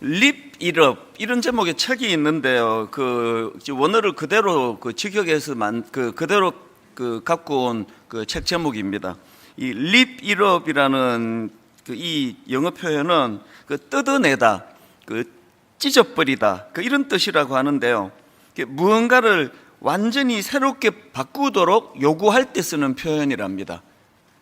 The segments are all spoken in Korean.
립 일업 이런 제목의 책이 있는데요. 원어를 그대로 직역해서 그대로 갖고 온 책 제목입니다. 이 립 일업이라는 이 영어 표현은 뜯어내다, 찢어버리다 이런 뜻이라고 하는데요. 무언가를 완전히 새롭게 바꾸도록 요구할 때 쓰는 표현이랍니다.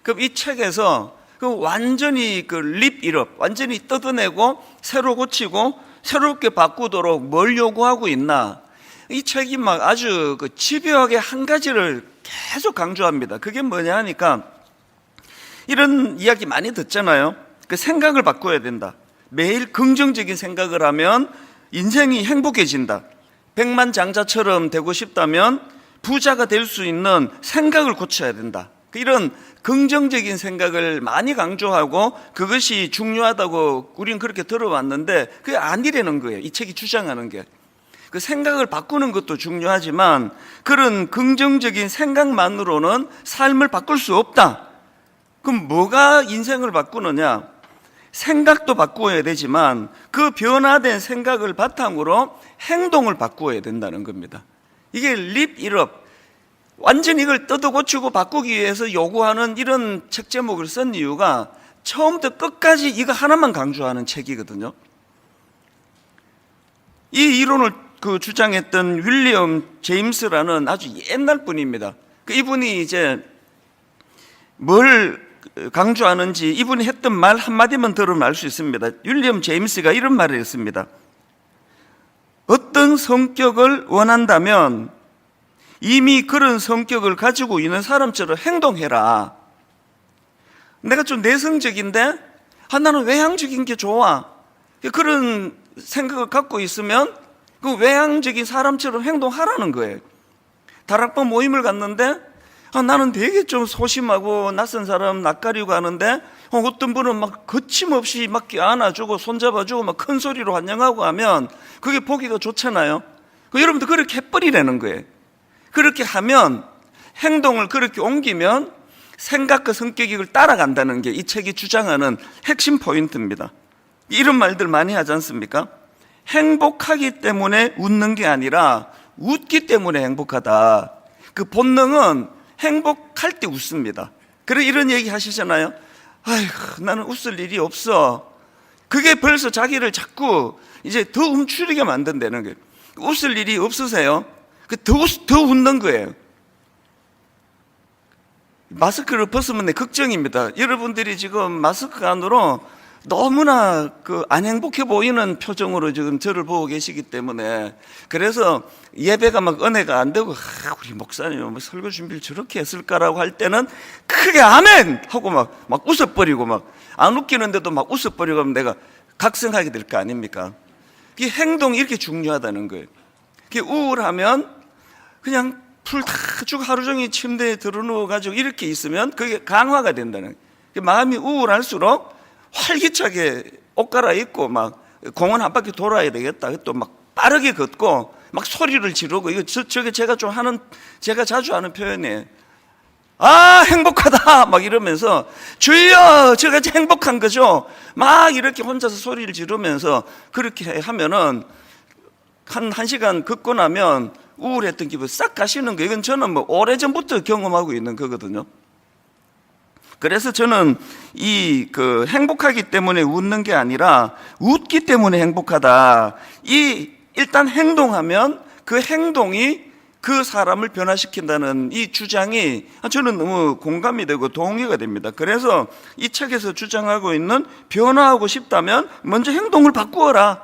그럼 이 책에서 완전히 립 일업, 완전히 뜯어내고 새로 고치고 새롭게 바꾸도록 뭘 요구하고 있나? 이 책이 아주 집요하게 한 가지를 계속 강조합니다. 그게 뭐냐 하니까 이런 이야기 많이 듣잖아요. 생각을 바꿔야 된다. 매일 긍정적인 생각을 하면 인생이 행복해진다. 백만장자처럼 되고 싶다면 부자가 될 수 있는 생각을 고쳐야 된다. 이런 긍정적인 생각을 많이 강조하고 그것이 중요하다고 우리는 그렇게 들어왔는데 그게 아니라는 거예요. 이 책이 주장하는 게. 생각을 바꾸는 것도 중요하지만 그런 긍정적인 생각만으로는 삶을 바꿀 수 없다. 그럼 뭐가 인생을 바꾸느냐? 생각도 바꾸어야 되지만 그 변화된 생각을 바탕으로 행동을 바꾸어야 된다는 겁니다. 이게 립 일업, 완전히 이걸 뜯어고치고 바꾸기 위해서 요구하는 이런 책 제목을 쓴 이유가 처음부터 끝까지 이거 하나만 강조하는 책이거든요. 이 이론을 주장했던 윌리엄 제임스라는 아주 옛날 분입니다. 이분이 이제 뭘 강조하는지 이분이 했던 말 한마디만 들으면 알 수 있습니다. 윌리엄 제임스가 이런 말을 했습니다. 어떤 성격을 원한다면 이미 그런 성격을 가지고 있는 사람처럼 행동해라. 내가 좀 내성적인데 나는 외향적인 게 좋아. 그런 생각을 갖고 있으면 그 외향적인 사람처럼 행동하라는 거예요. 다락방 모임을 갔는데 나는 되게 좀 소심하고 낯선 사람 낯가리고 하는데 어떤 분은 거침없이 안아주고 손잡아주고 큰 소리로 환영하고 하면 그게 보기가 좋잖아요. 여러분도 그렇게 해버리라는 거예요. 그렇게 하면 행동을 그렇게 옮기면 생각과 성격이 그걸 따라간다는 게 이 책이 주장하는 핵심 포인트입니다. 이런 말들 많이 하지 않습니까? 행복하기 때문에 웃는 게 아니라 웃기 때문에 행복하다. 그 본능은 행복할 때 웃습니다. 그래 이런 얘기 하시잖아요. 아이고 나는 웃을 일이 없어. 그게 벌써 자기를 자꾸 이제 더 움츠리게 만든다는 거예요. 웃을 일이 없으세요? 더 웃는 거예요. 마스크를 벗으면 걱정입니다. 여러분들이 지금 마스크 안으로 너무나 안 행복해 보이는 표정으로 지금 저를 보고 계시기 때문에 그래서 예배가 은혜가 안 되고 우리 목사님 설교 준비를 저렇게 했을까라고 할 때는 크게 아멘! 하고 막 웃어버리고 안 웃기는데도 막 웃어버리고 하면 내가 각성하게 될 거 아닙니까? 이 행동이 이렇게 중요하다는 거예요. 우울하면 그냥 풀 다 주고 하루 종일 침대에 들어누워가지고 이렇게 있으면 그게 강화가 된다는 거예요. 마음이 우울할수록 활기차게 옷 갈아입고 공원 한 바퀴 돌아야 되겠다. 또 빠르게 걷고 소리를 지르고 저게 제가 자주 하는 표현이에요. 행복하다 이러면서 주여 제가 행복한 거죠. 이렇게 혼자서 소리를 지르면서 그렇게 하면은 한 시간 걷고 나면 우울했던 기분 싹 가시는 거예요. 이건 저는 오래전부터 경험하고 있는 거거든요. 그래서 저는 행복하기 때문에 웃는 게 아니라 웃기 때문에 행복하다. 일단 행동하면 그 행동이 그 사람을 변화시킨다는 이 주장이 저는 너무 공감이 되고 동의가 됩니다. 그래서 이 책에서 주장하고 있는 변화하고 싶다면 먼저 행동을 바꾸어라.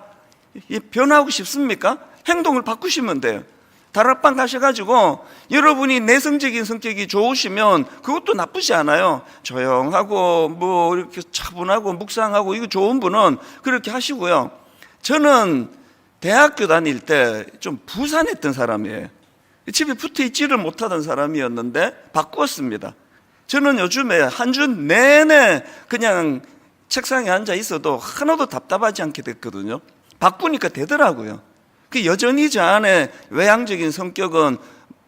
변화하고 싶습니까? 행동을 바꾸시면 돼요. 다락방 가셔가지고 여러분이 내성적인 성격이 좋으시면 그것도 나쁘지 않아요. 조용하고 이렇게 차분하고 묵상하고 이거 좋은 분은 그렇게 하시고요. 저는 대학교 다닐 때 좀 부산했던 사람이에요. 집에 붙어 있지를 못하던 사람이었는데 바꾸었습니다. 저는 요즘에 한 주 내내 그냥 책상에 앉아 있어도 하나도 답답하지 않게 됐거든요. 바꾸니까 되더라고요. 여전히 저 안에 외향적인 성격은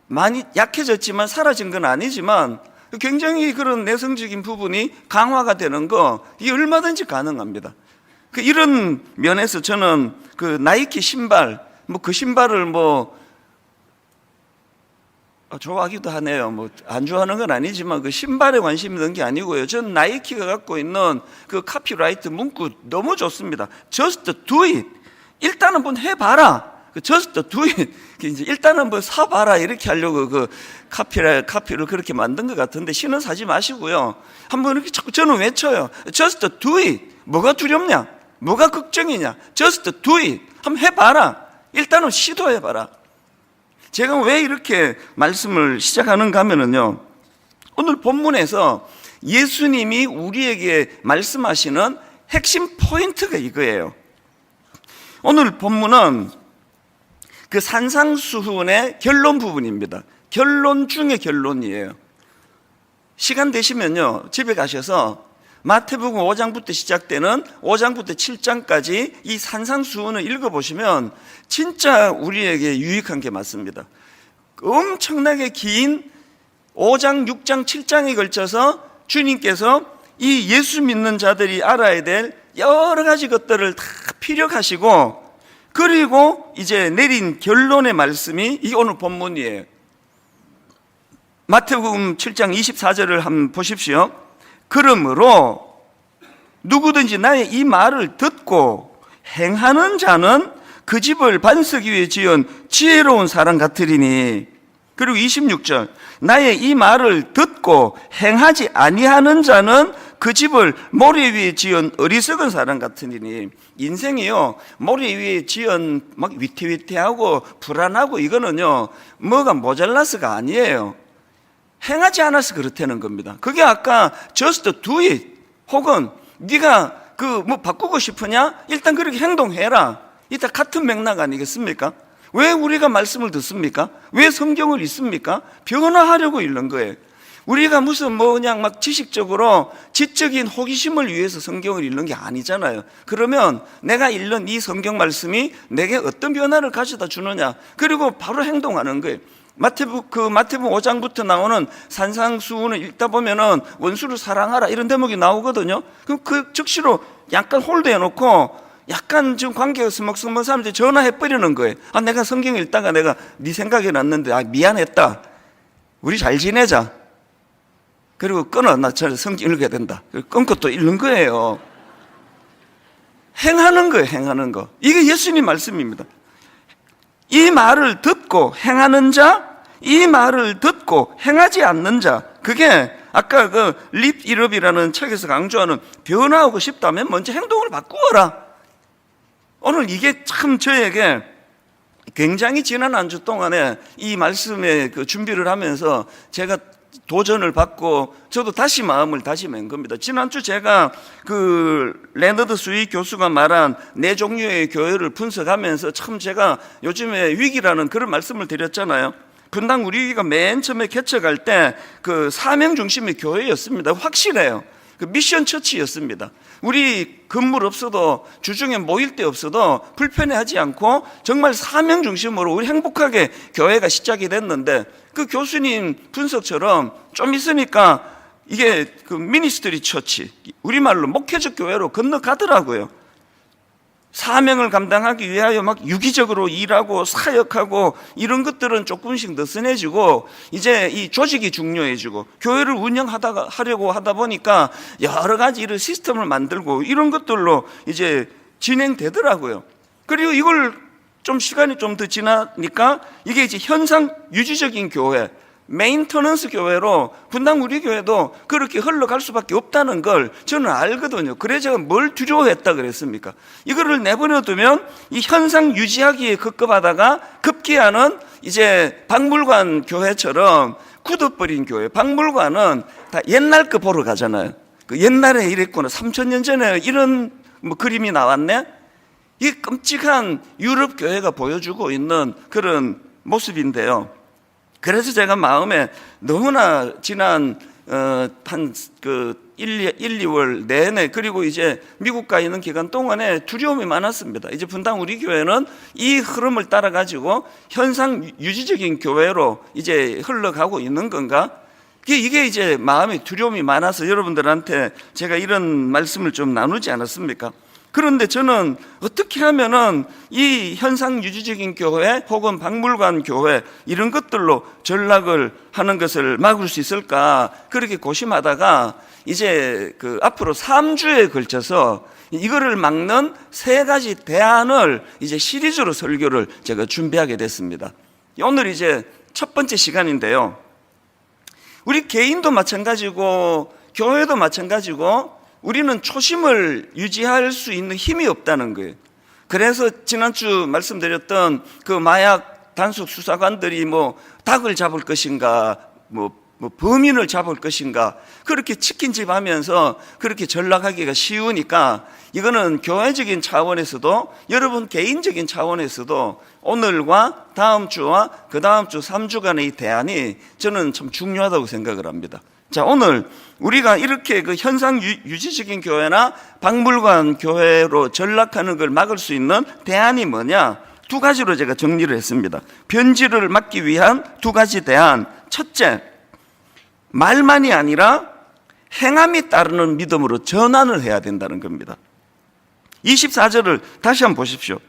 많이 약해졌지만 사라진 건 아니지만 굉장히 그런 내성적인 부분이 강화가 되는 거 이게 얼마든지 가능합니다. 이런 면에서 저는 그 나이키 신발, 그 신발을 좋아하기도 하네요. 안 좋아하는 건 아니지만 그 신발에 관심이 있는 게 아니고요. 저는 나이키가 갖고 있는 그 카피라이트 문구 너무 좋습니다. Just do it. 일단 한번 해봐라. Just do it. 이제 일단 한번 사봐라. 이렇게 하려고 그 카피를 그렇게 만든 것 같은데 신은 사지 마시고요. 한번 이렇게 자꾸 저는 외쳐요. Just do it. 뭐가 두렵냐? 뭐가 걱정이냐? Just do it. 한번 해봐라. 일단은 시도해봐라. 제가 왜 이렇게 말씀을 시작하는가 하면요, 오늘 본문에서 예수님이 우리에게 말씀하시는 핵심 포인트가 이거예요. 오늘 본문은 그 산상수훈의 결론 부분입니다. 결론 중의 결론이에요. 시간 되시면요, 집에 가셔서 마태복음 5장부터 시작되는 5장부터 7장까지 이 산상수훈을 읽어보시면 진짜 우리에게 유익한 게 맞습니다. 엄청나게 긴 5장, 6장, 7장에 걸쳐서 주님께서 이 예수 믿는 자들이 알아야 될 여러 가지 것들을 다 피력하시고, 그리고 이제 내린 결론의 말씀이 이 오늘 본문이에요. 마태복음 7장 24절을 한번 보십시오. 그러므로 누구든지 나의 이 말을 듣고 행하는 자는 그 집을 반석 위에 지은 지혜로운 사람 같으리니. 그리고 26절, 나의 이 말을 듣고 행하지 아니하는 자는 그 집을 모래 위에 지은 어리석은 사람 같으니. 인생이요, 모래 위에 지은 막 위태위태하고 불안하고 이거는요, 뭐가 모자라서가 아니에요. 행하지 않아서 그렇다는 겁니다. 그게 아까 just do it, 혹은 네가 바꾸고 싶으냐? 일단 그렇게 행동해라. 이다 같은 맥락 아니겠습니까? 왜 우리가 말씀을 듣습니까? 왜 성경을 읽습니까? 변화하려고 읽는 거예요. 우리가 무슨 그냥 막 지식적으로 지적인 호기심을 위해서 성경을 읽는 게 아니잖아요. 그러면 내가 읽는 이 성경 말씀이 내게 어떤 변화를 가져다 주느냐? 그리고 바로 행동하는 거예요. 마태복음 5장부터 나오는 산상수훈을 읽다 보면은 원수를 사랑하라 이런 대목이 나오거든요. 그럼 그 즉시로 약간 홀드해 놓고 약간 지금 관계가 서먹서먹한 사람들이 전화해버리는 거예요. 내가 성경 읽다가 내가 네 생각이 났는데 미안했다. 우리 잘 지내자. 그리고 끊어. 나 성경 읽어야 된다. 끊고 또 읽는 거예요. 행하는 거예요. 행하는 거. 이게 예수님 말씀입니다. 이 말을 듣고 행하는 자, 이 말을 듣고 행하지 않는 자, 그게 아까 그 립 이럽이라는 책에서 강조하는 변화하고 싶다면 먼저 행동을 바꾸어라. 오늘 이게 참 저에게 굉장히 지난 한 주 동안에 이 말씀에 그 준비를 하면서 제가 도전을 받고 저도 다시 마음을 다짐한 겁니다. 지난주 제가 그 레너드 스윗 교수가 말한 네 종류의 교회를 분석하면서 참 제가 요즘에 위기라는 그런 말씀을 드렸잖아요. 분당 우리 교회가 맨 처음에 개척할 때 그 사명 중심의 교회였습니다. 확실해요. 그 미션 처치였습니다. 우리 건물 없어도 주중에 모일 때 없어도 불편해하지 않고 정말 사명 중심으로 우리 행복하게 교회가 시작이 됐는데, 그 교수님 분석처럼 좀 있으니까 이게 그 미니스트리 처치, 우리말로 목회적 교회로 건너가더라고요. 사명을 감당하기 위하여 막 유기적으로 일하고 사역하고 이런 것들은 조금씩 느슨해지고 이제 이 조직이 중요해지고 교회를 하려고 하다 보니까 여러 가지 이런 시스템을 만들고 이런 것들로 이제 진행되더라고요. 그리고 이걸 좀 시간이 좀 더 지나니까 이게 이제 현상 유지적인 교회, 메인터넌스 교회로 분당 우리 교회도 그렇게 흘러갈 수밖에 없다는 걸 저는 알거든요. 그래서 제가 뭘 두려워했다 그랬습니까? 이거를 내버려두면 이 현상 유지하기에 급급하다가 급기야는 이제 박물관 교회처럼 굳어버린 교회. 박물관은 다 옛날 거 보러 가잖아요. 그 옛날에 이랬구나, 3000년 전에 이런 그림이 나왔네. 이 끔찍한 유럽 교회가 보여주고 있는 그런 모습인데요. 그래서 제가 마음에 너무나 지난 한 2월 내내, 그리고 이제 미국 가 있는 기간 동안에 두려움이 많았습니다. 이제 분당 우리 교회는 이 흐름을 따라 가지고 현상 유지적인 교회로 이제 흘러가고 있는 건가? 이게 이제 마음에 두려움이 많아서 여러분들한테 제가 이런 말씀을 좀 나누지 않았습니까? 그런데 저는 어떻게 하면은 이 현상 유지적인 교회 혹은 박물관 교회 이런 것들로 전락을 하는 것을 막을 수 있을까 그렇게 고심하다가 이제 그 앞으로 3주에 걸쳐서 이거를 막는 3가지 대안을 이제 시리즈로 설교를 제가 준비하게 됐습니다. 오늘 이제 첫 번째 시간인데요. 우리 개인도 마찬가지고 교회도 마찬가지고 우리는 초심을 유지할 수 있는 힘이 없다는 거예요. 그래서 지난주 말씀드렸던 그 마약 단속 수사관들이 뭐 닭을 잡을 것인가 뭐 범인을 잡을 것인가 그렇게 치킨집 하면서 그렇게 전락하기가 쉬우니까 이거는 교회적인 차원에서도 여러분 개인적인 차원에서도 오늘과 다음 주와 그 다음 주 3주간의 이 대안이 저는 참 중요하다고 생각을 합니다. 자, 오늘 우리가 이렇게 그 현상 유지적인 교회나 박물관 교회로 전락하는 걸 막을 수 있는 대안이 뭐냐? 2가지로 제가 정리를 했습니다. 변질을 막기 위한 2가지 대안. 첫째, 말만이 아니라 행함이 따르는 믿음으로 전환을 해야 된다는 겁니다. 24절을 다시 한번 보십시오.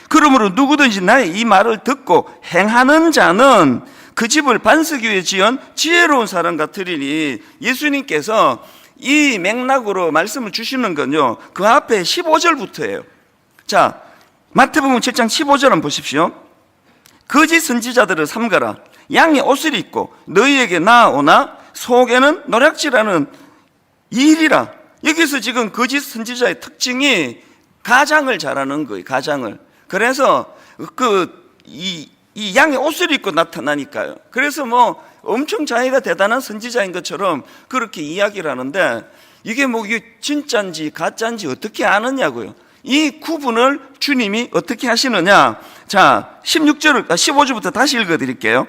그러므로 누구든지 나의 이 말을 듣고 행하는 자는 그 집을 반석 위에 지은 지혜로운 사람 같으리니, 예수님께서 이 맥락으로 말씀을 주시는 건요, 그 앞에 15절부터예요. 자, 마태복음 7장 15절 한번 보십시오. 거짓 선지자들을 삼가라. 양의 옷을 입고 너희에게 나아오나 속에는 노략질하는 일이라. 여기서 지금 거짓 선지자의 특징이 가장을 잘하는 거예요. 가장을. 그래서 이 양의 옷을 입고 나타나니까요. 그래서 뭐 엄청 자기가 대단한 선지자인 것처럼 그렇게 이야기를 하는데 이게 뭐 이게 진짜인지 가짜인지 어떻게 아느냐고요. 이 구분을 주님이 어떻게 하시느냐. 자, 15절부터 다시 읽어드릴게요.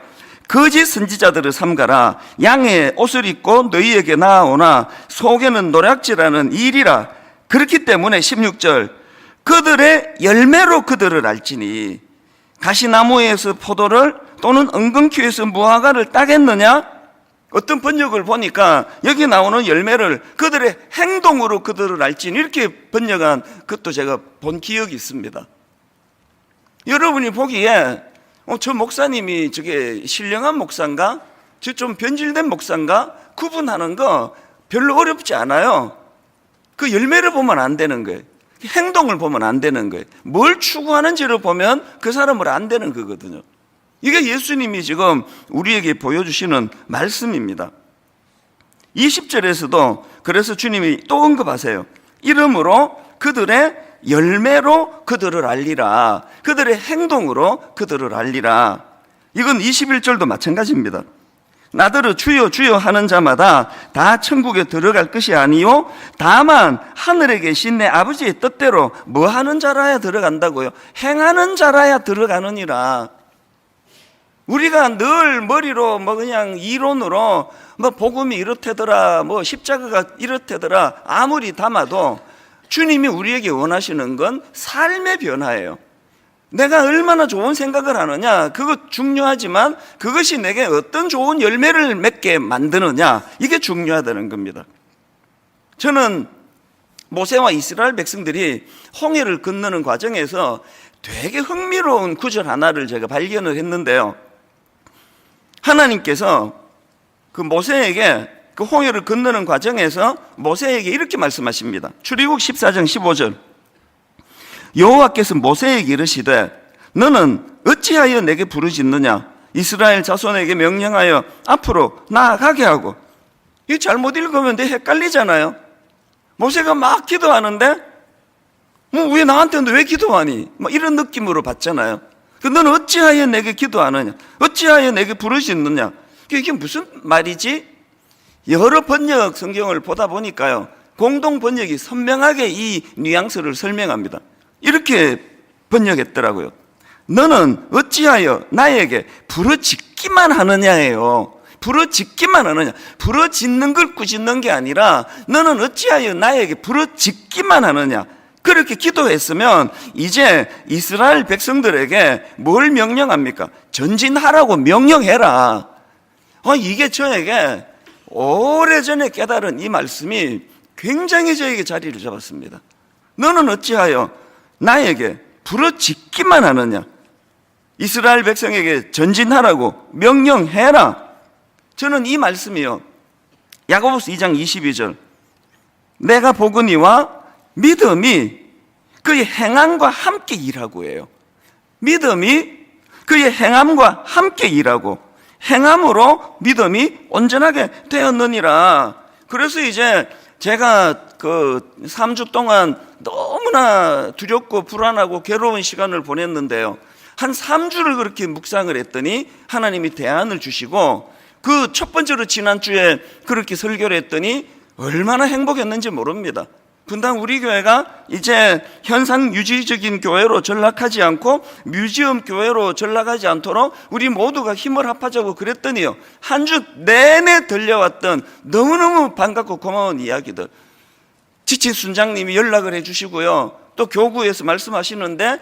거짓 선지자들을 삼가라. 양의 옷을 입고 너희에게 나아오나 속에는 노략질하는 일이라. 그렇기 때문에 16절, 그들의 열매로 그들을 알지니 가시나무에서 포도를 또는 엉겅퀴에서 무화과를 따겠느냐? 어떤 번역을 보니까 여기 나오는 열매를 그들의 행동으로 그들을 알지니 이렇게 번역한 것도 제가 본 기억이 있습니다. 여러분이 보기에 저 목사님이 저게 신령한 목사인가? 저 좀 변질된 목사인가? 구분하는 거 별로 어렵지 않아요. 그 열매를 보면 안 되는 거예요. 행동을 보면 안 되는 거예요. 뭘 추구하는지를 보면 그 사람을 안 되는 거거든요. 이게 예수님이 지금 우리에게 보여주시는 말씀입니다. 20절에서도 그래서 주님이 또 언급하세요. 이러므로 그들의 열매로 그들을 알리라. 그들의 행동으로 그들을 알리라. 이건 21절도 마찬가지입니다. 나더러 주여 주여 하는 자마다 다 천국에 들어갈 것이 아니요 다만 하늘에 계신 내 아버지의 뜻대로 뭐 하는 자라야 들어간다고요? 행하는 자라야 들어가느니라. 우리가 늘 머리로 뭐 그냥 이론으로 뭐 복음이 이렇다더라 뭐 십자가가 이렇다더라 아무리 담아도 주님이 우리에게 원하시는 건 삶의 변화예요. 내가 얼마나 좋은 생각을 하느냐 그거 중요하지만 그것이 내게 어떤 좋은 열매를 맺게 만드느냐 이게 중요하다는 겁니다. 저는 모세와 이스라엘 백성들이 홍해를 건너는 과정에서 되게 흥미로운 구절 하나를 제가 발견을 했는데요. 하나님께서 그 모세에게 그 홍해를 건너는 과정에서 모세에게 이렇게 말씀하십니다. 출애굽 14장 15절. 여호와께서 모세에게 이르시되 너는 어찌하여 내게 부르짖느냐? 이스라엘 자손에게 명령하여 앞으로 나아가게 하고. 이거 잘못 읽으면 되게 헷갈리잖아요. 모세가 막 기도하는데 뭐 왜 나한테는 왜 기도하니? 뭐 이런 느낌으로 받잖아요. 너는 어찌하여 내게 기도하느냐? 어찌하여 내게 부르짖느냐? 이게 무슨 말이지? 여러 번역 성경을 보다 보니까요, 공동 번역이 선명하게 이 뉘앙스를 설명합니다. 이렇게 번역했더라고요. 너는 어찌하여 나에게 부르짖기만 하느냐예요. 부르짖기만 하느냐. 부르짖는 걸 꾸짖는 게 아니라 너는 어찌하여 나에게 부르짖기만 하느냐. 그렇게 기도했으면 이제 이스라엘 백성들에게 뭘 명령합니까? 전진하라고 명령해라. 이게 저에게 오래전에 깨달은 이 말씀이 굉장히 저에게 자리를 잡았습니다. 너는 어찌하여 나에게 부르짖기만 하느냐? 이스라엘 백성에게 전진하라고 명령해라. 저는 이 말씀이요, 야고보서 2장 22절, 내가 보거니와 믿음이 그의 행함과 함께 일하고 해요. 믿음이 그의 행함과 함께 일하고 행함으로 믿음이 온전하게 되었느니라. 그래서 이제 제가 그 3주 동안 너무나 두렵고 불안하고 괴로운 시간을 보냈는데요, 한 3주를 그렇게 묵상을 했더니 하나님이 대안을 주시고, 그 첫 번째로 지난주에 그렇게 설교를 했더니 얼마나 행복했는지 모릅니다. 분당 우리 교회가 이제 현상 유지적인 교회로 전락하지 않고 뮤지엄 교회로 전락하지 않도록 우리 모두가 힘을 합하자고 그랬더니요, 한 주 내내 들려왔던 너무너무 반갑고 고마운 이야기들, 지친 순장님이 연락을 해주시고요, 또 교구에서 말씀하시는데,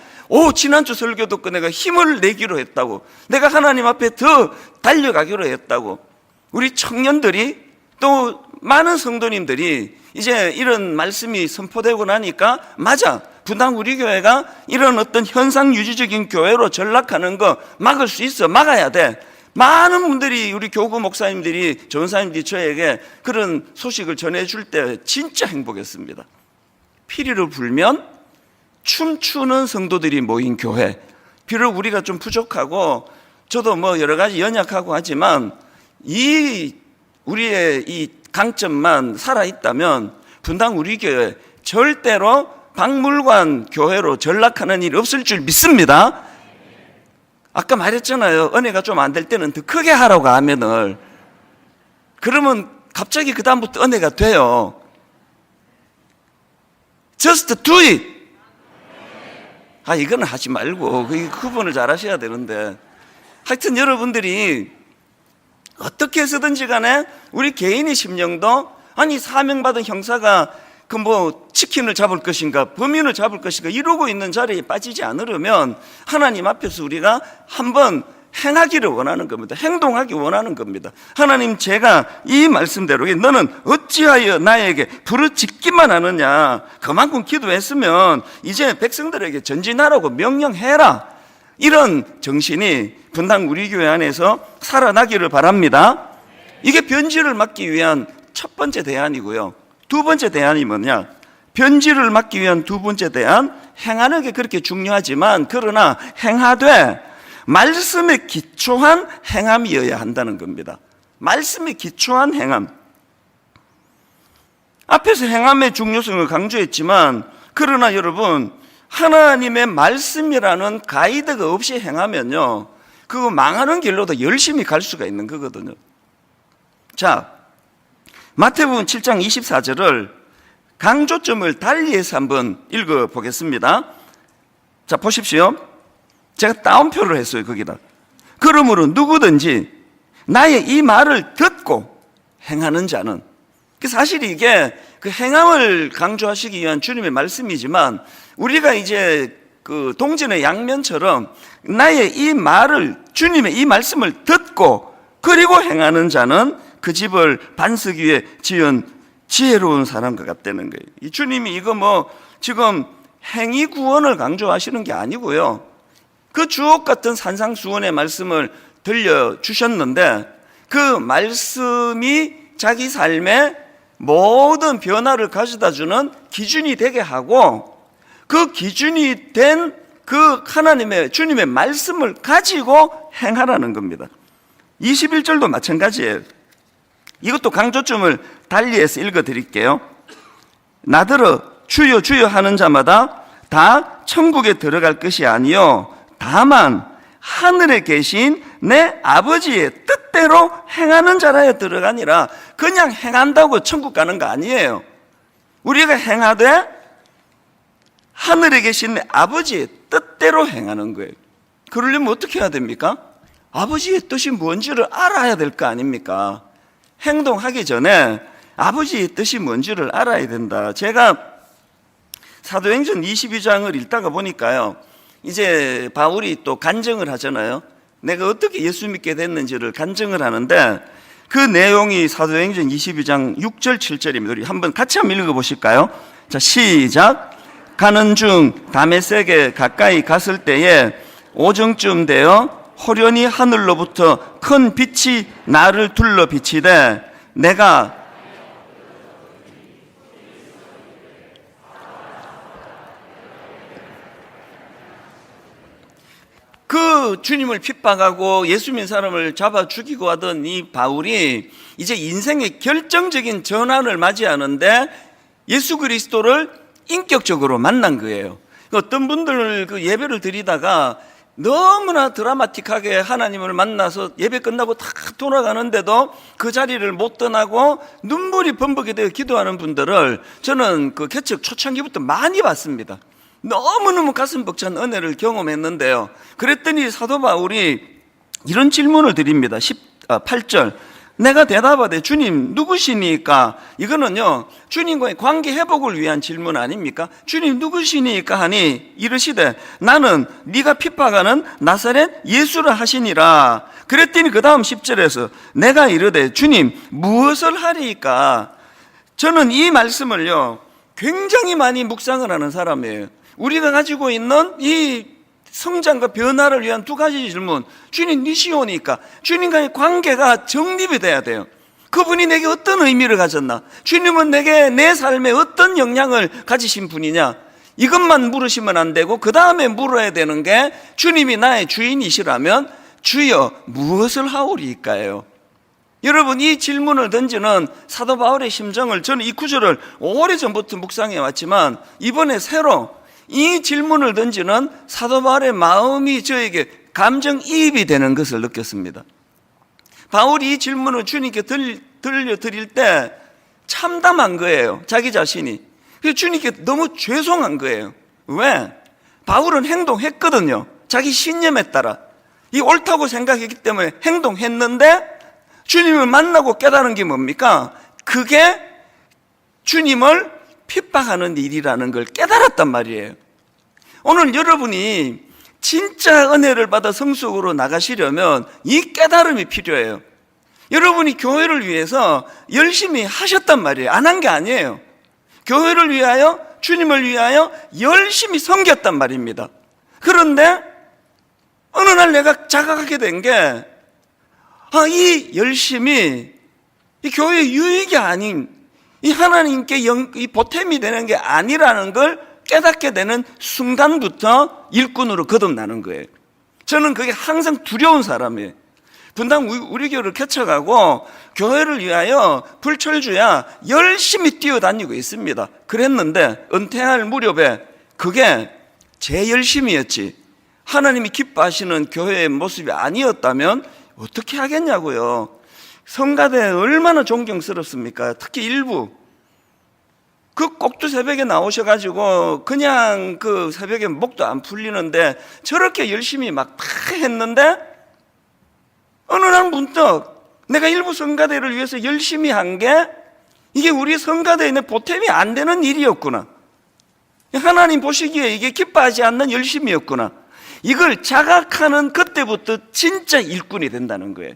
지난주 설교 듣고 내가 힘을 내기로 했다고, 내가 하나님 앞에 더 달려가기로 했다고, 우리 청년들이 또 많은 성도님들이 이제 이런 말씀이 선포되고 나니까, 맞아, 분당 우리 교회가 이런 어떤 현상 유지적인 교회로 전락하는 거 막을 수 있어, 막아야 돼. 많은 분들이, 우리 교구 목사님들이, 전사님들이 저에게 그런 소식을 전해줄 때 진짜 행복했습니다. 피리를 불면 춤추는 성도들이 모인 교회. 비록 우리가 좀 부족하고 저도 뭐 여러 가지 연약하고 하지만 우리의 이 강점만 살아있다면 분당 우리 교회 절대로 박물관 교회로 전락하는 일이 없을 줄 믿습니다. 아까 말했잖아요, 은혜가 좀 안 될 때는 더 크게 하라고, 아멘을. 그러면 갑자기 그 다음부터 은혜가 돼요. Just do it. 이거는 하지 말고 그 구분을 잘 하셔야 되는데, 하여튼 여러분들이 어떻게 해서든지 간에 우리 개인의 심령도, 아니 사명받은 형사가 그 뭐 치킨을 잡을 것인가 범인을 잡을 것인가 이러고 있는 자리에 빠지지 않으려면 하나님 앞에서 우리가 한번 행하기를 원하는 겁니다. 행동하기 원하는 겁니다. 하나님, 제가 이 말씀대로 너는 어찌하여 나에게 부르짖기만 하느냐, 그만큼 기도했으면 이제 백성들에게 전진하라고 명령해라. 이런 정신이 분당 우리 교회 안에서 살아나기를 바랍니다. 이게 변질을 막기 위한 첫 번째 대안이고요. 두 번째 대안이 뭐냐? 변질을 막기 위한 두 번째 대안, 행하는 게 그렇게 중요하지만 그러나 행하되 말씀에 기초한 행함이어야 한다는 겁니다. 말씀에 기초한 행함. 앞에서 행함의 중요성을 강조했지만, 그러나 여러분, 하나님의 말씀이라는 가이드가 없이 행하면요, 그거 망하는 길로도 열심히 갈 수가 있는 거거든요. 자, 마태복음 7장 24절을 강조점을 달리해서 한번 읽어보겠습니다. 자, 보십시오. 제가 따옴표를 했어요, 거기다. 그러므로 누구든지 나의 이 말을 듣고 행하는 자는, 사실 이게 그 행함을 강조하시기 위한 주님의 말씀이지만, 우리가 이제 그 동전의 양면처럼 나의 이 말을, 주님의 이 말씀을 듣고 그리고 행하는 자는 그 집을 반석 위에 지은 지혜로운 사람과 같다는 거예요. 이 주님이 이거 뭐 지금 행위 구원을 강조하시는 게 아니고요, 그 주옥 같은 산상수훈의 말씀을 들려주셨는데 그 말씀이 자기 삶에 모든 변화를 가져다주는 기준이 되게 하고, 그 기준이 된 그 하나님의 주님의 말씀을 가지고 행하라는 겁니다. 21절도 마찬가지예요. 이것도 강조점을 달리해서 읽어드릴게요. 나더러 주여 주여 하는 자마다 다 천국에 들어갈 것이 아니요 다만 하늘에 계신 내 아버지의 뜻대로 행하는 자라야 들어가니라. 그냥 행한다고 천국 가는 거 아니에요. 우리가 행하되 하늘에 계신 내 아버지의 뜻대로 행하는 거예요. 그러려면 어떻게 해야 됩니까? 아버지의 뜻이 뭔지를 알아야 될 거 아닙니까? 행동하기 전에 아버지의 뜻이 뭔지를 알아야 된다. 제가 사도행전 22장을 읽다가 보니까요, 이제 바울이 또 간증을 하잖아요. 내가 어떻게 예수 믿게 됐는지를 간증을 하는데, 그 내용이 사도행전 22장 6절 7절입니다. 우리 한번 같이 한번 읽어보실까요? 자, 시작. 가는 중 다메섹에 가까이 갔을 때에 오정쯤 되어 호련히 하늘로부터 큰 빛이 나를 둘러 비치되 내가 그 주님을 핍박하고 예수 믿는 사람을 잡아 죽이고 하던 이 바울이 이제 인생의 결정적인 전환을 맞이하는데 예수 그리스도를 인격적으로 만난 거예요. 어떤 분들 그 예배를 드리다가 너무나 드라마틱하게 하나님을 만나서 예배 끝나고 다 돌아가는데도 그 자리를 못 떠나고 눈물이 범벅이 되어 기도하는 분들을 저는 그 개척 초창기부터 많이 봤습니다. 너무너무 가슴 벅찬 은혜를 경험했는데요. 그랬더니 사도 바울이 이런 질문을 드립니다. 8절. 내가 대답하되 주님 누구시니까? 이거는요 주님과의 관계 회복을 위한 질문 아닙니까? 주님 누구시니까 하니 이르시되 나는 네가 핍박하는 나사렛 예수라 하시니라. 그랬더니 그 다음 10절에서 내가 이르되 주님 무엇을 하리이까? 저는 이 말씀을요 굉장히 많이 묵상을 하는 사람이에요. 우리가 가지고 있는 이 성장과 변화를 위한 두 가지 질문. 주님 니시오니까 주님과의 관계가 정립이 돼야 돼요. 그분이 내게 어떤 의미를 가졌나? 주님은 내게 내 삶에 어떤 영향을 가지신 분이냐? 이것만 물으시면 안 되고 그 다음에 물어야 되는 게 주님이 나의 주인이시라면 주여 무엇을 하오리이까요? 여러분 이 질문을 던지는 사도 바울의 심정을 저는 이 구절을 오래전부터 묵상해 왔지만 이번에 새로 이 질문을 던지는 사도 바울의 마음이 저에게 감정이입이 되는 것을 느꼈습니다. 바울이 이 질문을 주님께 들려드릴 때 참담한 거예요. 자기 자신이. 그래서 주님께 너무 죄송한 거예요. 왜? 바울은 행동했거든요. 자기 신념에 따라. 이 옳다고 생각했기 때문에 행동했는데 주님을 만나고 깨달은 게 뭡니까? 그게 주님을 핍박하는 일이라는 걸 깨달았단 말이에요. 오늘 여러분이 진짜 은혜를 받아 성숙으로 나가시려면 이 깨달음이 필요해요. 여러분이 교회를 위해서 열심히 하셨단 말이에요. 안 한 게 아니에요. 교회를 위하여 주님을 위하여 열심히 섬겼단 말입니다. 그런데 어느 날 내가 자각하게 된 게 이 열심이 이 교회의 유익이 아닌 이 하나님께 이 보탬이 되는 게 아니라는 걸 깨닫게 되는 순간부터 일꾼으로 거듭나는 거예요. 저는 그게 항상 두려운 사람이에요. 분당 우리 교회를 개척하고 교회를 위하여 불철주야 열심히 뛰어다니고 있습니다. 그랬는데 은퇴할 무렵에 그게 제 열심이었지 하나님이 기뻐하시는 교회의 모습이 아니었다면 어떻게 하겠냐고요. 성가대 얼마나 존경스럽습니까? 특히 일부 그 꼭두 새벽에 나오셔가지고 그냥 그 새벽에 목도 안 풀리는데 저렇게 열심히 막 다 했는데 어느 날 문득 내가 일부 성가대를 위해서 열심히 한 게 이게 우리 성가대에 있는 보탬이 안 되는 일이었구나. 하나님 보시기에 이게 기뻐하지 않는 열심이었구나. 이걸 자각하는 그때부터 진짜 일꾼이 된다는 거예요.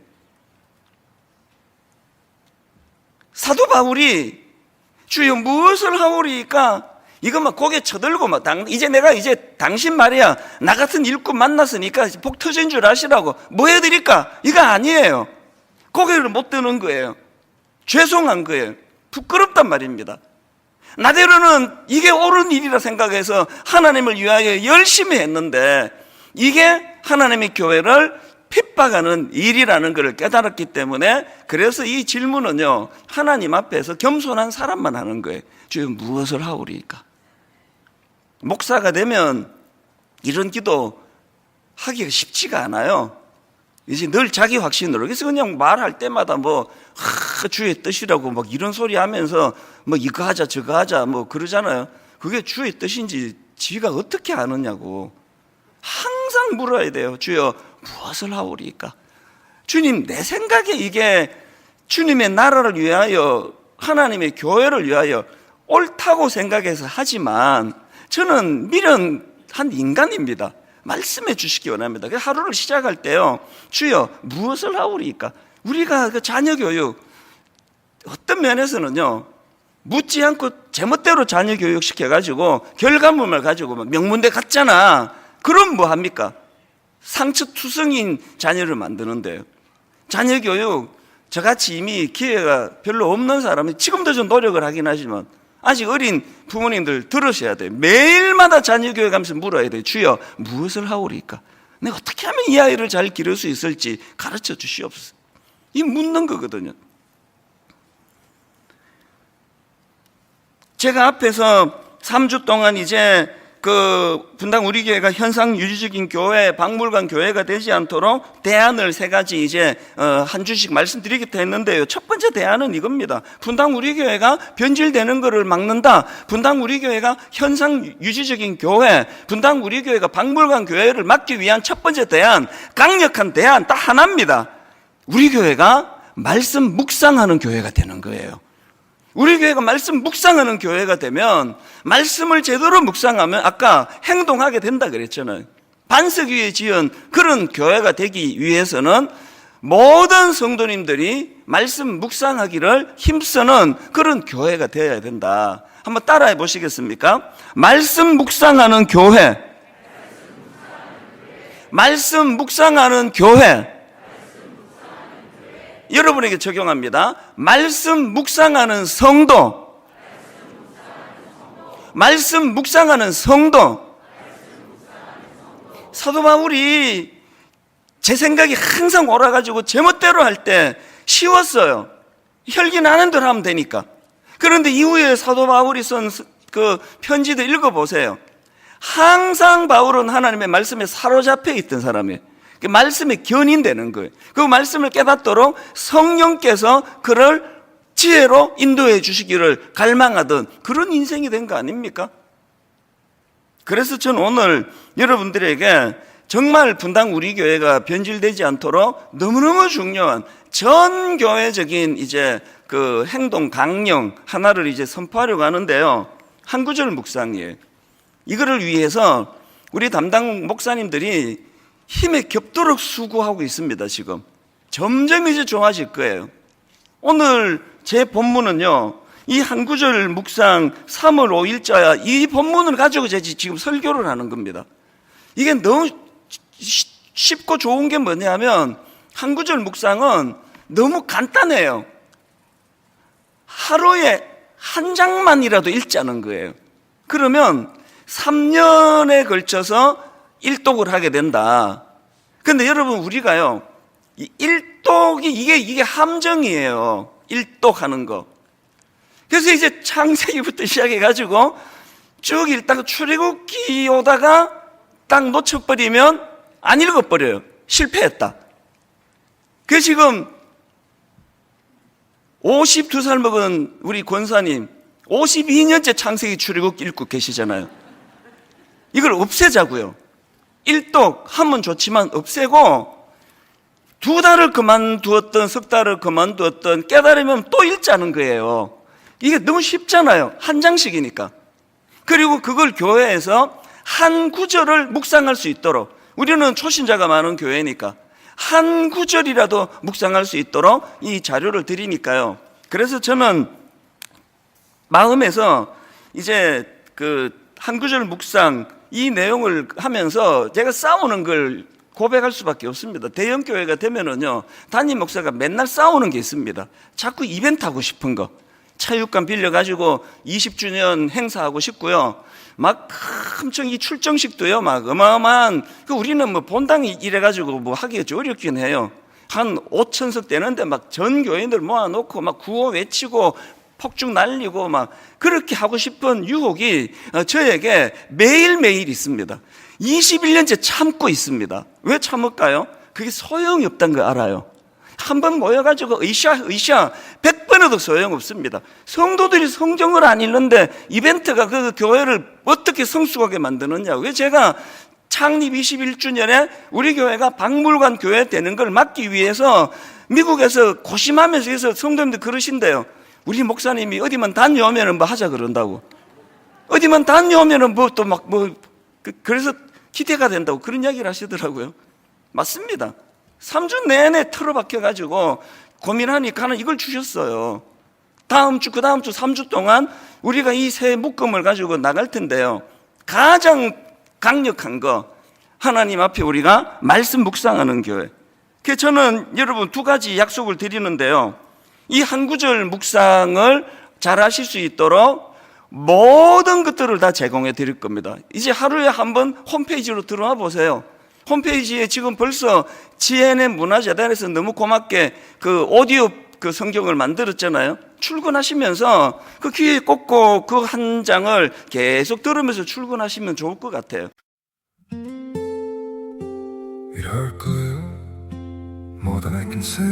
사도 바울이 주여 무엇을 하오리까? 이거 막 고개 쳐들고 막 내가 이제 당신 말이야 나 같은 일꾼 만났으니까 복 터진 줄 아시라고 뭐 해드릴까? 이거 아니에요. 고개를 못 드는 거예요. 죄송한 거예요. 부끄럽단 말입니다. 나대로는 이게 옳은 일이라 생각해서 하나님을 위하여 열심히 했는데 이게 하나님의 교회를 핍박하는 일이라는 것을 깨달았기 때문에 그래서 이 질문은요 하나님 앞에서 겸손한 사람만 하는 거예요. 주여 무엇을 하오리까? 목사가 되면 이런 기도 하기가 쉽지가 않아요. 이제 늘 자기 확신으로 그래서 그냥 말할 때마다 주의 뜻이라고 막 이런 소리 하면서 이거 하자 저거 하자 그러잖아요. 그게 주의 뜻인지 지가 어떻게 아느냐고 항상 물어야 돼요. 주여 무엇을 하오리까? 주님 내 생각에 이게 주님의 나라를 위하여 하나님의 교회를 위하여 옳다고 생각해서 하지만 저는 미련한 인간입니다. 말씀해 주시기 원합니다. 하루를 시작할 때요 주여 무엇을 하오리까? 우리가 그 자녀 교육 어떤 면에서는요 묻지 않고 제멋대로 자녀 교육 시켜가지고 결과물만 가지고 막 명문대 갔잖아. 그럼 뭐 합니까? 상처투성인 자녀를 만드는데요. 자녀 교육, 저같이 이미 기회가 별로 없는 사람은 지금도 좀 노력을 하긴 하지만 아직 어린 부모님들 들으셔야 돼요. 매일마다 자녀 교육하면서 물어야 돼요. 주여, 무엇을 하오리까? 내가 어떻게 하면 이 아이를 잘 기를 수 있을지 가르쳐 주시옵소서. 이 묻는 거거든요. 제가 앞에서 3주 동안 이제 그 분당 우리 교회가 현상 유지적인 교회, 박물관 교회가 되지 않도록 대안을 세 가지 이제 한 주씩 말씀드리겠다 했는데요. 첫 번째 대안은 이겁니다. 분당 우리 교회가 변질되는 것을 막는다. 분당 우리 교회가 현상 유지적인 교회, 분당 우리 교회가 박물관 교회를 막기 위한 첫 번째 대안, 강력한 대안 딱 하나입니다. 우리 교회가 말씀 묵상하는 교회가 되는 거예요. 우리 교회가 말씀 묵상하는 교회가 되면 말씀을 제대로 묵상하면 아까 행동하게 된다 그랬잖아요. 반석 위에 지은 그런 교회가 되기 위해서는 모든 성도님들이 말씀 묵상하기를 힘쓰는 그런 교회가 되어야 된다. 한번 따라해 보시겠습니까? 말씀 묵상하는 교회, 말씀 묵상하는 교회. 여러분에게 적용합니다. 말씀 묵상하는 성도, 말씀 묵상하는 성도. 사도 바울이 제 생각이 항상 옳아가지고 제멋대로 할 때 쉬웠어요. 혈기 나는 대로 하면 되니까. 그런데 이후에 사도 바울이 쓴 그 편지들 읽어보세요. 항상 바울은 하나님의 말씀에 사로잡혀 있던 사람이에요. 그 말씀에 견인되는 거예요. 그 말씀을 깨닫도록 성령께서 그를 지혜로 인도해 주시기를 갈망하던 그런 인생이 된 거 아닙니까? 그래서 저는 오늘 여러분들에게 정말 분당 우리 교회가 변질되지 않도록 너무너무 중요한 전 교회적인 이제 그 행동 강령 하나를 이제 선포하려고 하는데요. 한 구절 묵상이에요. 이거를 위해서 우리 담당 목사님들이 힘에 겹도록 수고하고 있습니다. 지금 점점 이제 좋아질 거예요. 오늘 제 본문은요, 이 한 구절 묵상 3월 5일자 이 본문을 가지고 제가 지금 설교를 하는 겁니다. 이게 너무 쉽고 좋은 게 뭐냐면 한 구절 묵상은 너무 간단해요. 하루에 한 장만이라도 읽자는 거예요. 그러면 3년에 걸쳐서 일독을 하게 된다. 근데 여러분, 우리가요, 이 일독이 이게 함정이에요. 일독하는 거. 그래서 이제 창세기부터 시작해가지고 쭉 읽다가 출애굽기 오다가 딱 놓쳐버리면 안 읽어버려요. 실패했다. 그래서 지금 52살 먹은 우리 권사님 52년째 창세기 출애굽기 읽고 계시잖아요. 이걸 없애자고요. 일독 하면 좋지만 없애고 2달을 그만두었던 석 달을 그만두었던 깨달으면 또 읽자는 거예요. 이게 너무 쉽잖아요. 한 장씩이니까. 그리고 그걸 교회에서 한 구절을 묵상할 수 있도록, 우리는 초신자가 많은 교회니까 한 구절이라도 묵상할 수 있도록 이 자료를 드리니까요. 그래서 저는 마음에서 이제 그 한 구절 묵상 이 내용을 하면서 제가 싸우는 걸 고백할 수밖에 없습니다. 대형 교회가 되면은요, 담임 목사가 맨날 싸우는 게 있습니다. 자꾸 이벤트 하고 싶은 거, 차육관 빌려가지고 20주년 행사하고 싶고요. 막 엄청 이 출정식도요, 막 어마어마한, 우리는 뭐 본당이 이래가지고 뭐 하기가 좀 어렵긴 해요. 한 5천석 되는데 막 전 교인들 모아놓고 막 구호 외치고 폭죽 날리고 막 그렇게 하고 싶은 유혹이 저에게 매일매일 있습니다. 21년째 참고 있습니다. 왜 참을까요? 그게 소용이 없다는 걸 알아요. 한번 모여가지고 으쌰 100번 해도 소용없습니다. 성도들이 성경을 안 읽는데 이벤트가 그 교회를 어떻게 성숙하게 만드느냐. 왜 제가 창립 21주년에 우리 교회가 박물관 교회 되는 걸 막기 위해서 미국에서 고심하면서 해서 성도님들 그러신대요. 우리 목사님이 어디만 다녀오면 뭐 하자 그런다고. 어디만 다녀오면 뭐 또 막 뭐 그래서 기대가 된다고 그런 이야기를 하시더라고요. 맞습니다. 3주 내내 틀어박혀가지고 고민하니까 이걸 주셨어요. 다음 주, 그 다음 주 3주 동안 우리가 이 세 묶음을 가지고 나갈 텐데요. 가장 강력한 거, 하나님 앞에 우리가 말씀 묵상하는 교회. 그래서 저는 여러분 두 가지 약속을 드리는데요. 이 한 구절 묵상을 잘 하실 수 있도록 모든 것들을 다 제공해 드릴 겁니다. 이제 하루에 한 번 홈페이지로 들어와 보세요. 홈페이지에 지금 벌써 GNM 문화재단에서 너무 고맙게 그 오디오 그 성경을 만들었잖아요. 출근하시면서 그 귀에 꽂고 그 한 장을 계속 들으면서 출근하시면 좋을 것 같아요. 이럴 거야 more than I can say.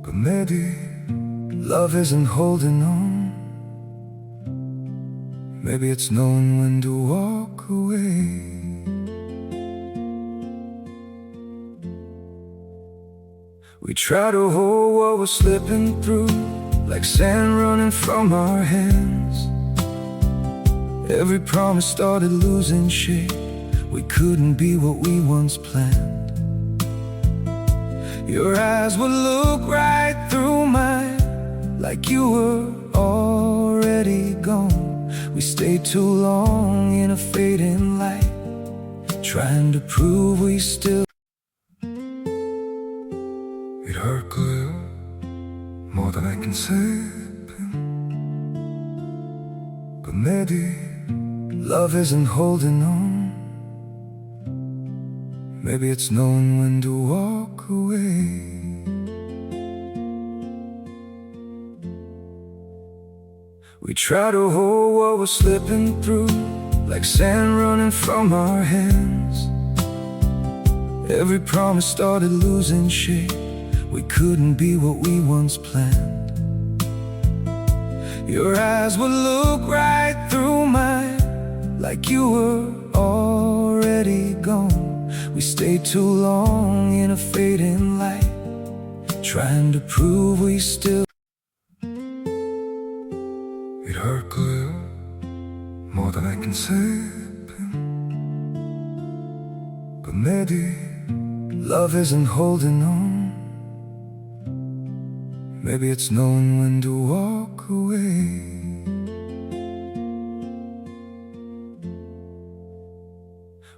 But maybe love isn't holding on. Maybe it's knowing when to walk away. We try to hold what we're slipping through, like sand running from our hands. Every promise started losing shape. We couldn't be what we once planned. Your eyes would look right through mine, like you were already gone. We stayed too long in a fading light, trying to prove we still. It hurt good, more than I can say. But maybe love isn't holding on. Maybe it's knowing when to walk away. We try to hold what we're slipping through, like sand running from our hands. Every promise started losing shape. We couldn't be what we once planned. Your eyes would look right through mine, like you were already gone. We stayed too long in a fading light, trying to prove we still. It hurt good, more than I can say. But maybe love isn't holding on. Maybe it's knowing when to walk away.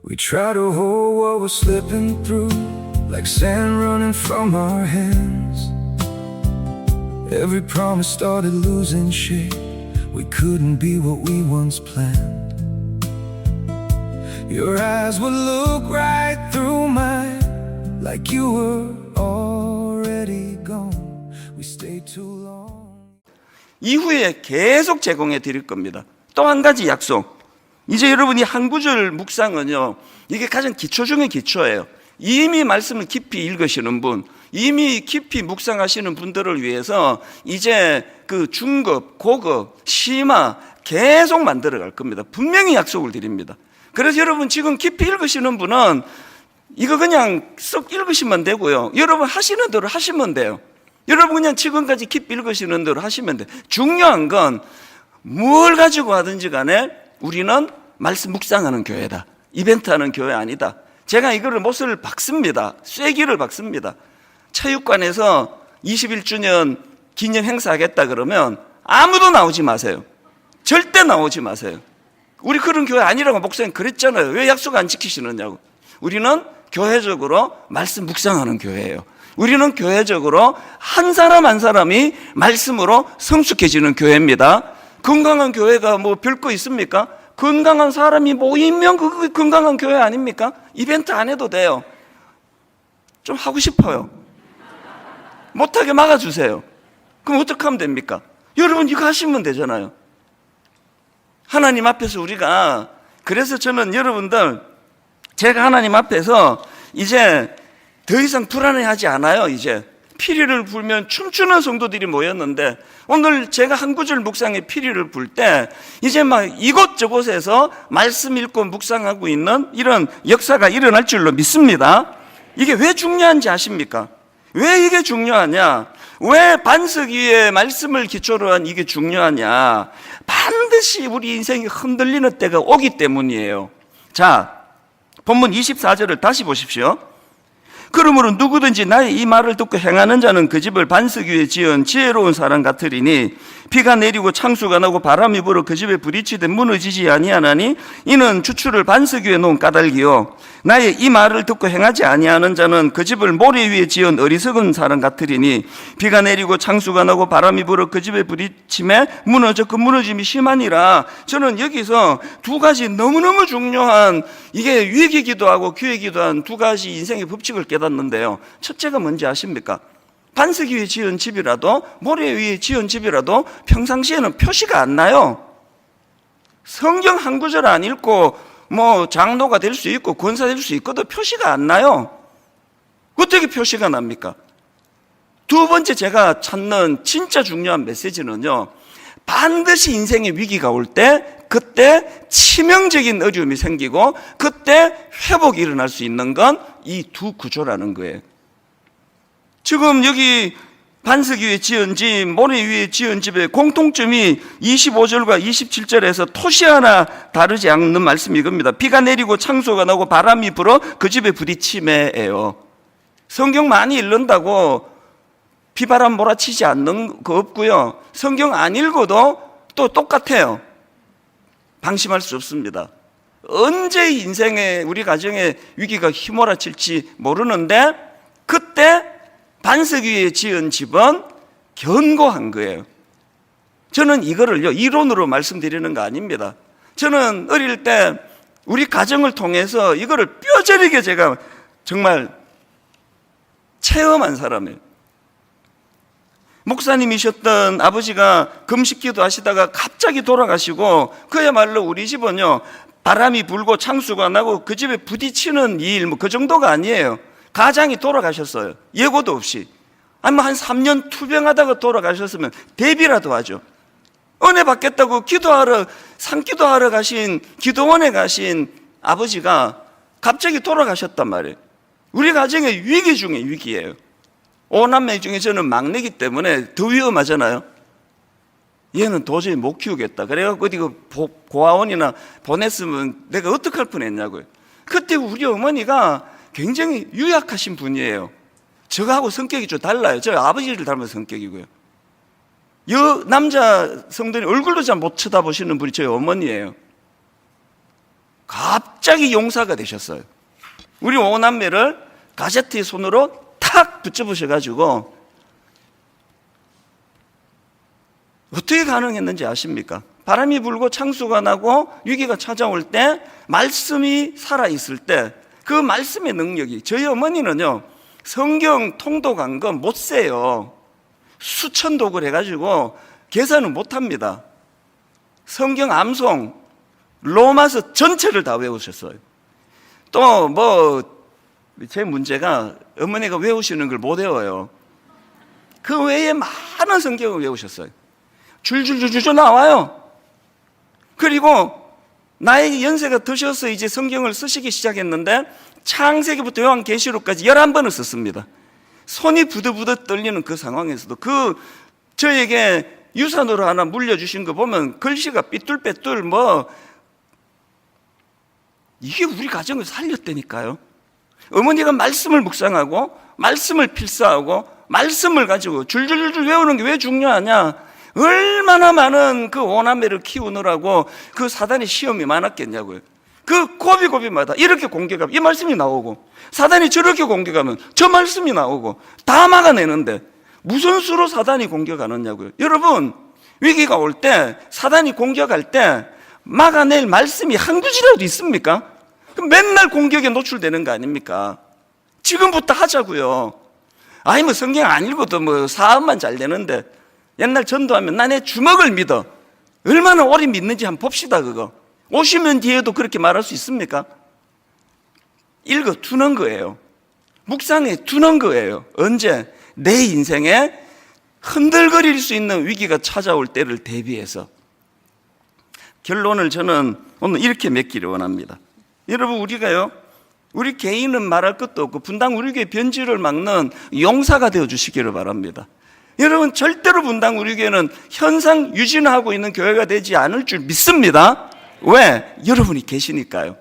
We try to hold what we're slipping through, like sand running from our hands. Every promise started losing shape. We couldn't be what we once planned. Your eyes would look right through mine, like you were already gone. We stayed too long. 이후에 계속 제공해 드릴 겁니다. 또 한 가지 약속. 이제 여러분이 한 구절 묵상은요, 이게 가장 기초 중에 기초예요. 이미 말씀을 깊이 읽으시는 분, 이미 깊이 묵상하시는 분들을 위해서 이제 그 중급, 고급, 심화 계속 만들어 갈 겁니다. 분명히 약속을 드립니다. 그래서 여러분 지금 깊이 읽으시는 분은 이거 그냥 쏙 읽으시면 되고요. 여러분 하시는 대로 하시면 돼요. 여러분 그냥 지금까지 깊이 읽으시는 대로 하시면 돼요. 중요한 건 뭘 가지고 하든지 간에 우리는 말씀 묵상하는 교회다. 이벤트하는 교회 아니다. 제가 이거를 못을 박습니다. 쐐기를 박습니다. 체육관에서 21주년 기념 행사하겠다 그러면 아무도 나오지 마세요. 절대 나오지 마세요. 우리 그런 교회 아니라고 목사님 그랬잖아요. 왜 약속 안 지키시느냐고. 우리는 교회적으로 말씀 묵상하는 교회예요. 우리는 교회적으로 한 사람 한 사람이 말씀으로 성숙해지는 교회입니다. 건강한 교회가 뭐 별거 있습니까? 건강한 사람이 모이면 그게 건강한 교회 아닙니까? 이벤트 안 해도 돼요. 좀 하고 싶어요. 못하게 막아주세요. 그럼 어떻게 하면 됩니까? 여러분 이거 하시면 되잖아요. 하나님 앞에서 우리가, 그래서 저는 여러분들 제가 하나님 앞에서 이제 더 이상 불안해하지 않아요. 이제 피리를 불면 춤추는 성도들이 모였는데 오늘 제가 한 구절 묵상에 피리를 불 때 이제 막 이곳저곳에서 말씀 읽고 묵상하고 있는 이런 역사가 일어날 줄로 믿습니다. 이게 왜 중요한지 아십니까? 왜 이게 중요하냐? 왜 반석 위에 말씀을 기초로 한 이게 중요하냐? 반드시 우리 인생이 흔들리는 때가 오기 때문이에요. 자, 본문 24절을 다시 보십시오. 그러므로 누구든지 나의 이 말을 듣고 행하는 자는 그 집을 반석 위에 지은 지혜로운 사람 같으리니 비가 내리고 창수가 나고 바람이 불어 그 집에 부딪히되 무너지지 아니하나니 이는 주추를 반석 위에 놓은 까닭이요 나의 이 말을 듣고 행하지 아니하는 자는 그 집을 모래 위에 지은 어리석은 사람 같으리니 비가 내리고 창수가 나고 바람이 불어 그 집에 부딪힘에 무너져 그 무너짐이 심하니라. 저는 여기서 두 가지 너무너무 중요한, 이게 위기기도 하고 기회기도 한 두 가지 인생의 법칙을 깨닫는데요. 첫째가 뭔지 아십니까? 반석 위에 지은 집이라도 모래 위에 지은 집이라도 평상시에는 표시가 안 나요. 성경 한 구절 안 읽고 뭐 장로가 될 수 있고 권사 될 수 있고도 표시가 안 나요. 어떻게 표시가 납니까? 두 번째 제가 찾는 진짜 중요한 메시지는요, 반드시 인생의 위기가 올 때 그때 치명적인 어려움이 생기고 그때 회복이 일어날 수 있는 건 이 두 구조라는 거예요. 지금 여기 반석 위에 지은 집, 모래 위에 지은 집의 공통점이 25절과 27절에서 토시 하나 다르지 않는 말씀이 이겁니다. 비가 내리고 창수가 나고 바람이 불어 그 집에 부딪히매예요. 성경 많이 읽는다고 비바람 몰아치지 않는 거 없고요. 성경 안 읽어도 또 똑같아요. 방심할 수 없습니다. 언제 인생에 우리 가정에 위기가 휘몰아칠지 모르는데 그때 반석 위에 지은 집은 견고한 거예요. 저는 이거를요, 이론으로 말씀드리는 거 아닙니다. 저는 어릴 때 우리 가정을 통해서 이거를 뼈저리게 제가 정말 체험한 사람이에요. 목사님이셨던 아버지가 금식기도 하시다가 갑자기 돌아가시고, 그야말로 우리 집은요, 바람이 불고 창수가 나고 그 집에 부딪히는 일, 뭐 그 정도가 아니에요. 가장이 돌아가셨어요. 예고도 없이. 아니, 뭐 한 3년 투병하다가 돌아가셨으면 대비라도 하죠. 은혜 받겠다고 기도하러, 산기도하러 가신, 기도원에 가신 아버지가 갑자기 돌아가셨단 말이에요. 우리 가정의 위기 중에 위기예요. 5남매 중에 저는 막내기 때문에 더 위험하잖아요. 얘는 도저히 못 키우겠다. 그래갖고 어디 그 고아원이나 보냈으면 내가 어떡할 뻔했냐고요. 그때 우리 어머니가 굉장히 유약하신 분이에요. 저하고 성격이 좀 달라요. 저 아버지를 닮은 성격이고요. 남자 성도님 얼굴도 잘 못 쳐다보시는 분이 저희 어머니예요. 갑자기 용사가 되셨어요. 우리 5남매를 가제트의 손으로 탁 붙여보셔가지고 어떻게 가능했는지 아십니까? 바람이 불고 창수가 나고 위기가 찾아올 때, 말씀이 살아있을 때 그 말씀의 능력이, 저희 어머니는요, 성경 통독한 건 못 세요. 수천 독을 해가지고 계산을 못 합니다. 성경 암송, 로마서 전체를 다 외우셨어요. 또 뭐 제 문제가 어머니가 외우시는 걸 못 외워요. 그 외에 많은 성경을 외우셨어요. 줄줄줄줄 나와요. 그리고 나의 연세가 드셔서 이제 성경을 쓰시기 시작했는데 창세기부터 요한계시록까지 11번을 썼습니다. 손이 부들부들 떨리는 그 상황에서도 저에게 유산으로 하나 물려주신 거 보면 글씨가 삐뚤빼뚤 이게 우리 가정을 살렸다니까요. 어머니가 말씀을 묵상하고 말씀을 필사하고 말씀을 가지고 줄줄줄 외우는 게 왜 중요하냐? 얼마나 많은 그 오남매를 키우느라고 그 사단의 시험이 많았겠냐고요. 그 고비고비마다 이렇게 공격하면 이 말씀이 나오고, 사단이 저렇게 공격하면 저 말씀이 나오고, 다 막아내는데 무슨 수로 사단이 공격하느냐고요. 여러분, 위기가 올 때, 사단이 공격할 때 막아낼 말씀이 한 구절이라도 있습니까? 그럼 맨날 공격에 노출되는 거 아닙니까? 지금부터 하자고요. 아니 뭐 성경 안 읽어도 뭐 사업만 잘 되는데, 옛날 전도하면 나 내 주먹을 믿어. 얼마나 오래 믿는지 한번 봅시다. 그거 50년 뒤에도 그렇게 말할 수 있습니까? 읽어 두는 거예요. 묵상해 두는 거예요. 언제? 내 인생에 흔들거릴 수 있는 위기가 찾아올 때를 대비해서. 결론을 저는 오늘 이렇게 맺기를 원합니다. 여러분, 우리가요, 우리 개인은 말할 것도 없고 분당 우리 교회 변질을 막는 용사가 되어 주시기를 바랍니다. 여러분, 절대로 분당 우리 교회는 현상 유지하고 있는 교회가 되지 않을 줄 믿습니다. 왜? 여러분이 계시니까요.